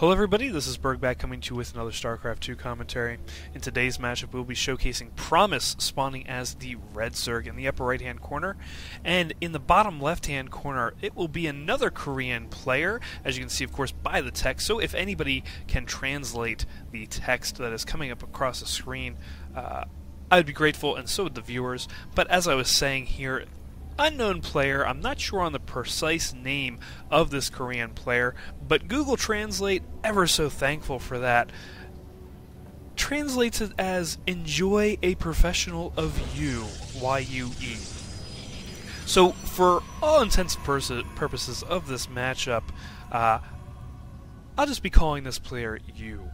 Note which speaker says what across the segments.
Speaker 1: Hello everybody, this is Bergback coming to you with another StarCraft 2 commentary. In today's matchup we'll be showcasing Promise spawning as the Red Zerg in the upper right hand corner, and in the bottom left hand corner it will be another Korean player, as you can see of course by the text, so if anybody can translate the text that is coming up across the screen, I'd be grateful, and so would the viewers. But as I was saying here, unknown player, I'm not sure on the precise name of this Korean player, but Google Translate, ever so thankful for that, translates it as enjoy a professional of you, Y-U-E. So for all intents and purposes of this matchup, I'll just be calling this player you.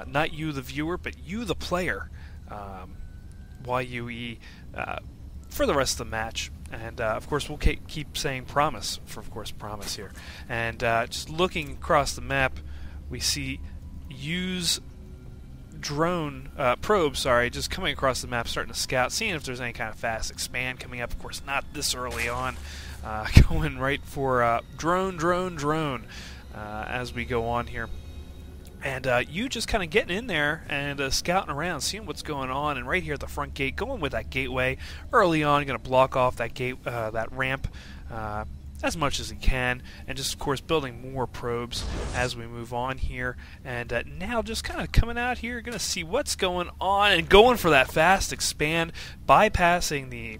Speaker 1: Not you the viewer, but you the player, Y-U-E, for the rest of the match. And of course we'll keep saying Promise for of course Promise here. And just looking across the map, we see use drone probe, just coming across the map, starting to scout, seeing if there's any kind of fast expand coming up. Of course not this early on, going right for drone as we go on here. And you just kind of getting in there and scouting around, seeing what's going on. And right here at the front gate, going with that gateway early on, going to block off that gate, that ramp as much as he can, and just of course building more probes as we move on here. And now just kind of coming out here, going to see what's going on and going for that fast expand, bypassing the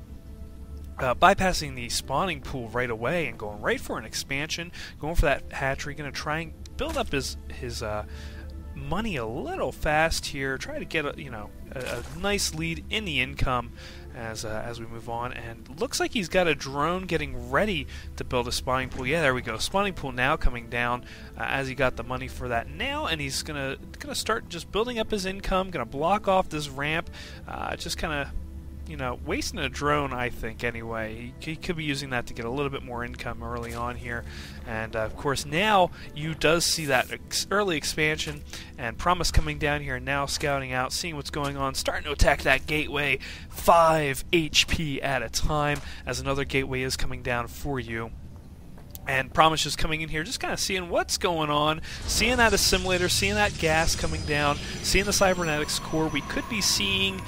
Speaker 1: spawning pool right away and going right for an expansion, going for that hatchery, going to try and build up his money a little fast here, try to get a nice lead in the income as we move on. And looks like he's got a drone getting ready to build a spawning pool. Yeah, there we go. Spawning pool now coming down as he got the money for that now, and he's gonna start just building up his income, gonna block off this ramp, just kind of wasting a drone, I think, anyway. He could be using that to get a little bit more income early on here. And, of course, now you does see that early expansion, and Promise coming down here, now scouting out, seeing what's going on, starting to attack that gateway, 5 HP at a time, as another gateway is coming down for you. And Promise just coming in here, just kind of seeing what's going on, seeing that assimilator, seeing that gas coming down, seeing the cybernetics core. We could be seeing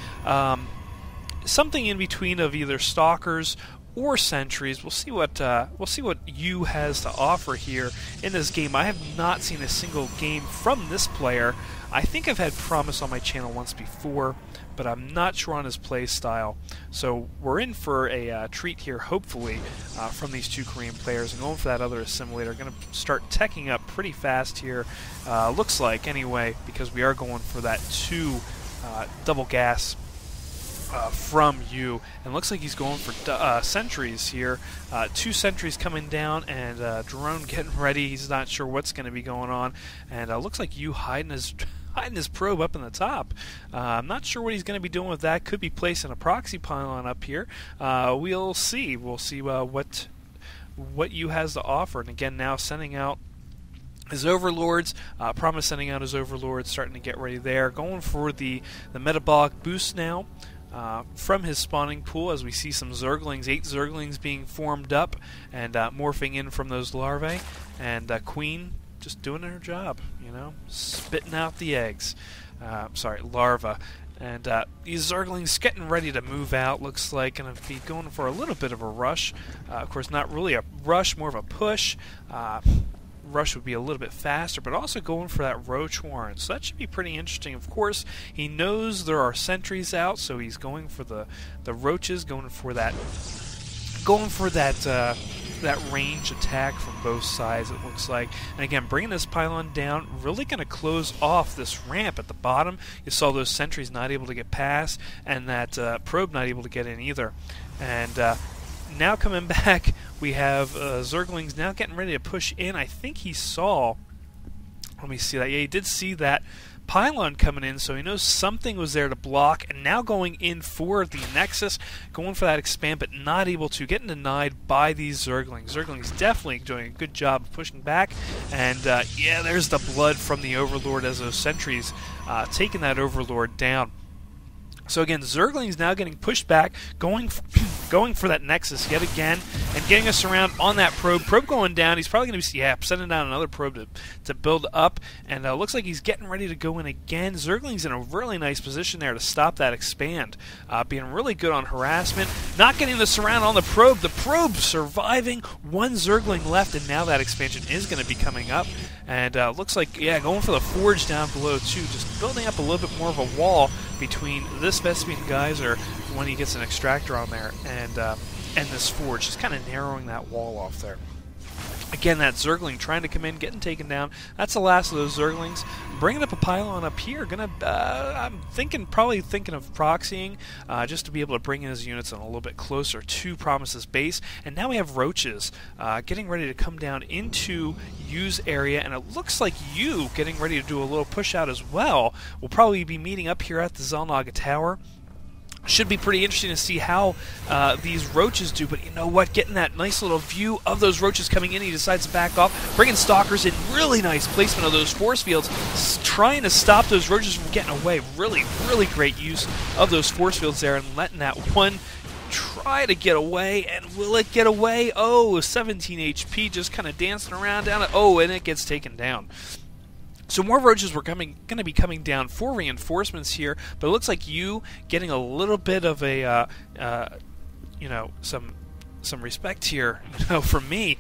Speaker 1: something in between of either stalkers or sentries. We'll see what you has to offer here in this game. I have not seen a single game from this player. I think I've had Promise on my channel once before, but I'm not sure on his play style. So we're in for a treat here, hopefully, from these two Korean players. And going for that other assimilator, going to start teching up pretty fast here. Looks like, anyway, because we are going for that 2 double gas from you, and looks like he's going for sentries here. 2 sentries coming down, and drone getting ready. He's not sure what's going to be going on, and looks like you hiding his probe up in the top. I'm not sure what he's going to be doing with that. Could be placing a proxy pylon up here. We'll see. We'll see what you has to offer. And again, now sending out his overlords, Promise sending out his overlords, starting to get ready there. Going for the metabolic boost now. From his spawning pool, as we see some Zerglings, 8 Zerglings being formed up and morphing in from those larvae, and Queen just doing her job, spitting out the eggs. Larva. And these Zerglings getting ready to move out, looks like, going to be going for a little bit of a rush. Of course, not really a rush, more of a push. Rush would be a little bit faster, but also going for that roach warren, so that should be pretty interesting. Of course, he knows there are sentries out, so he's going for the roaches, going for that range attack from both sides, it looks like. And again, bringing this pylon down, really going to close off this ramp at the bottom. You saw those sentries not able to get past, and that probe not able to get in either. And now coming back, we have Zerglings now getting ready to push in. I think he saw, let me see that, yeah, he did see that pylon coming in, so he knows something was there to block, and now going in for the Nexus, going for that expand, but not able to, getting denied by these Zerglings. Zerglings definitely doing a good job of pushing back, and yeah, there's the blood from the Overlord as those sentries taking that Overlord down. So again, Zergling's now getting pushed back, going for that Nexus yet again, and getting us around on that probe. Probe going down. He's probably going to be sending down another probe to build up, and looks like he's getting ready to go in again. Zergling's in a really nice position there to stop that expand, being really good on harassment, not getting the surround on the probe. The probe surviving, one Zergling left, and now that expansion is going to be coming up. And looks like, yeah, going for the forge down below too, just building up a little bit more of a wall between this Vespian Geyser when he gets an extractor on there and this forge, just kind of narrowing that wall off there. Again, that Zergling trying to come in, getting taken down. That's the last of those Zerglings. Bringing up a pylon up here. I'm probably thinking of proxying just to be able to bring in his units in a little bit closer to Promise's base. And now we have Roaches getting ready to come down into Yu's area, and it looks like Yu getting ready to do a little push out as well. We'll probably be meeting up here at the Xel'Naga Tower. Should be pretty interesting to see how these Roaches do, but you know what? Getting that nice little view of those Roaches coming in, he decides to back off, bringing Stalkers in. Really nice placement of those force fields, trying to stop those Roaches from getting away. Really, really great use of those force fields there, and letting that one try to get away. And will it get away? Oh, 17 HP, just kind of dancing around down it. Oh, and it gets taken down. So more Roaches were going to be coming down for reinforcements here, but it looks like Yu getting a little bit of a, some respect here, from me.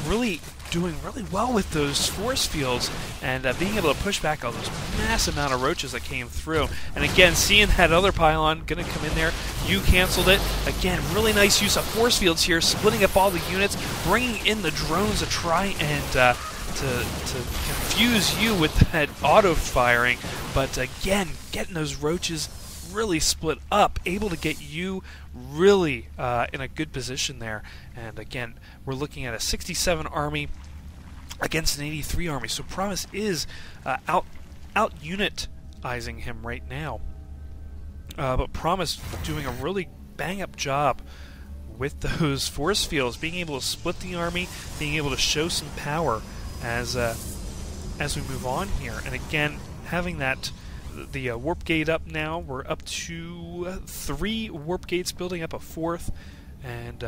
Speaker 1: Really doing really well with those force fields and being able to push back all those massive amount of Roaches that came through. And again, seeing that other pylon going to come in there, Yu canceled it. Again, really nice use of force fields here, splitting up all the units, bringing in the drones to try and to confuse you with that auto-firing, but again, getting those Roaches really split up, able to get you really in a good position there. And again, we're looking at a 67 army against an 83 army, so Promise is out-unitizing him right now. But Promise doing a really bang-up job with those force fields, being able to split the army, being able to show some power as we move on here. And again, having that the warp gate up now, we're up to 3 warp gates, building up a 4th, and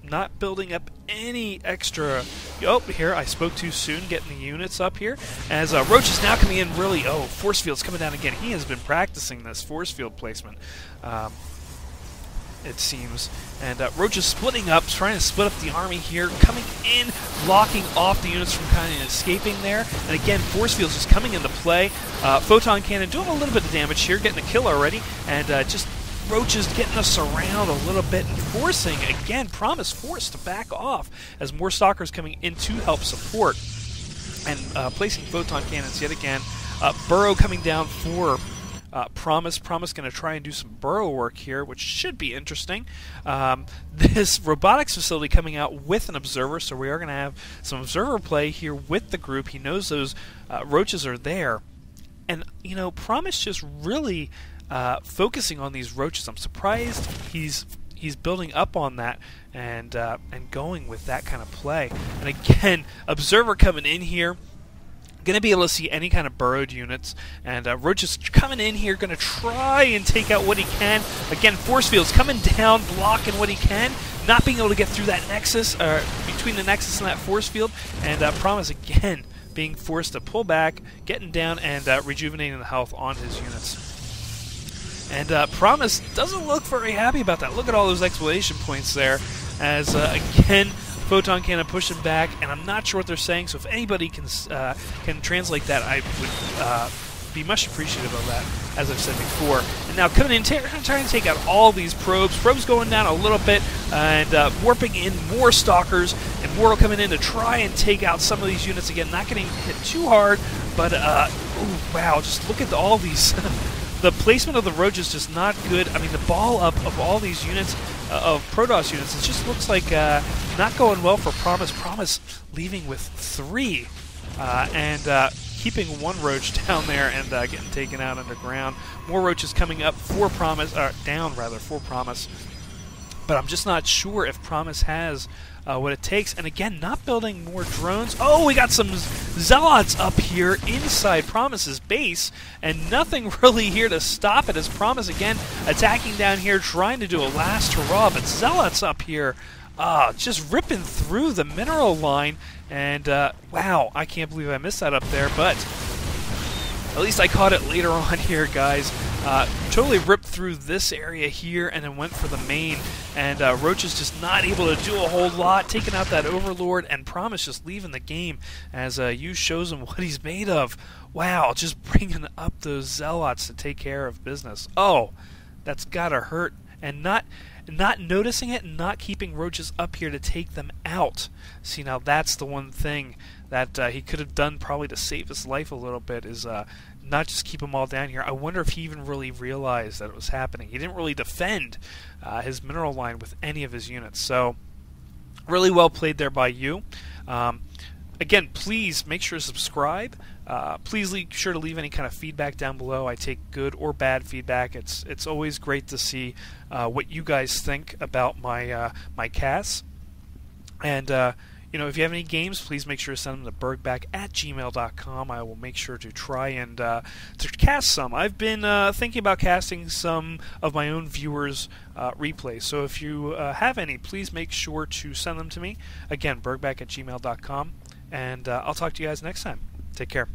Speaker 1: not building up any extra. Oh, here I spoke too soon, getting the units up here as Roach is now coming in. Really, force field's coming down again. He has been practicing this force field placement, it seems. And Roach is splitting up, trying to split up the army here, coming in, blocking off the units from kind of escaping there. And again, force fields just coming into play. Photon cannon doing a little bit of damage here, getting a kill already, and just Roaches getting us around a little bit and forcing, again, Promise forced to back off as more Stalkers coming in to help support. And placing Photon cannons yet again. Burrow coming down for Promise. Promise going to try and do some burrow work here, which should be interesting. This robotics facility coming out with an observer, so we are going to have some observer play here with the group. He knows those Roaches are there. And, Promise just really focusing on these Roaches. I'm surprised he's building up on that and going with that kind of play. And again, observer coming in here, going to be able to see any kind of burrowed units, and Roach is coming in here, going to try and take out what he can. Again, force fields coming down, blocking what he can, not being able to get through that Nexus, between the Nexus and that force field, and Promise again being forced to pull back, getting down, and rejuvenating the health on his units. And Promise doesn't look very happy about that. Look at all those exclamation points there, as again, Photon cannon pushing back, and I'm not sure what they're saying, so if anybody can translate that, I would be much appreciative of that, as I've said before. And now coming in, trying to take out all these probes. Probes going down a little bit, and warping in more Stalkers, and more coming in to try and take out some of these units again. Not getting hit too hard, but, ooh, wow, just look at all these... The placement of the Roach is just not good. I mean, the ball up of all these units, of Protoss units, it just looks like not going well for Promise. Promise leaving with 3, and keeping 1 Roach down there and getting taken out underground. More Roaches coming up for Promise, down rather, for Promise. but I'm just not sure if Promise has what it takes. And again, not building more drones. Oh, we got some Zealots up here inside Promise's base, and nothing really here to stop it as Promise again attacking down here, trying to do a last hurrah, but Zealots up here just ripping through the mineral line. And wow, I can't believe I missed that up there, but at least I caught it later on here, guys. Totally ripped through this area here and then went for the main. And Roach is just not able to do a whole lot, taking out that Overlord, and Promise just leaving the game as Yu shows him what he's made of. Wow, just bringing up those Zealots to take care of business. Oh, that's gotta hurt. And not noticing it and not keeping Roaches up here to take them out. See, now that's the one thing that he could have done probably to save his life a little bit, is not just keep them all down here. I wonder if he even really realized that it was happening. He didn't really defend his mineral line with any of his units. So really well played there by Yu. Again, please make sure to subscribe. Please be sure to leave any kind of feedback down below. I take good or bad feedback. It's always great to see what you guys think about my my casts. And you know, if you have any games, please make sure to send them to bergback@gmail.com. I will make sure to try and to cast some. I've been thinking about casting some of my own viewers' replays. So if you have any, please make sure to send them to me. Again, bergback@gmail.com. And I'll talk to you guys next time. Take care.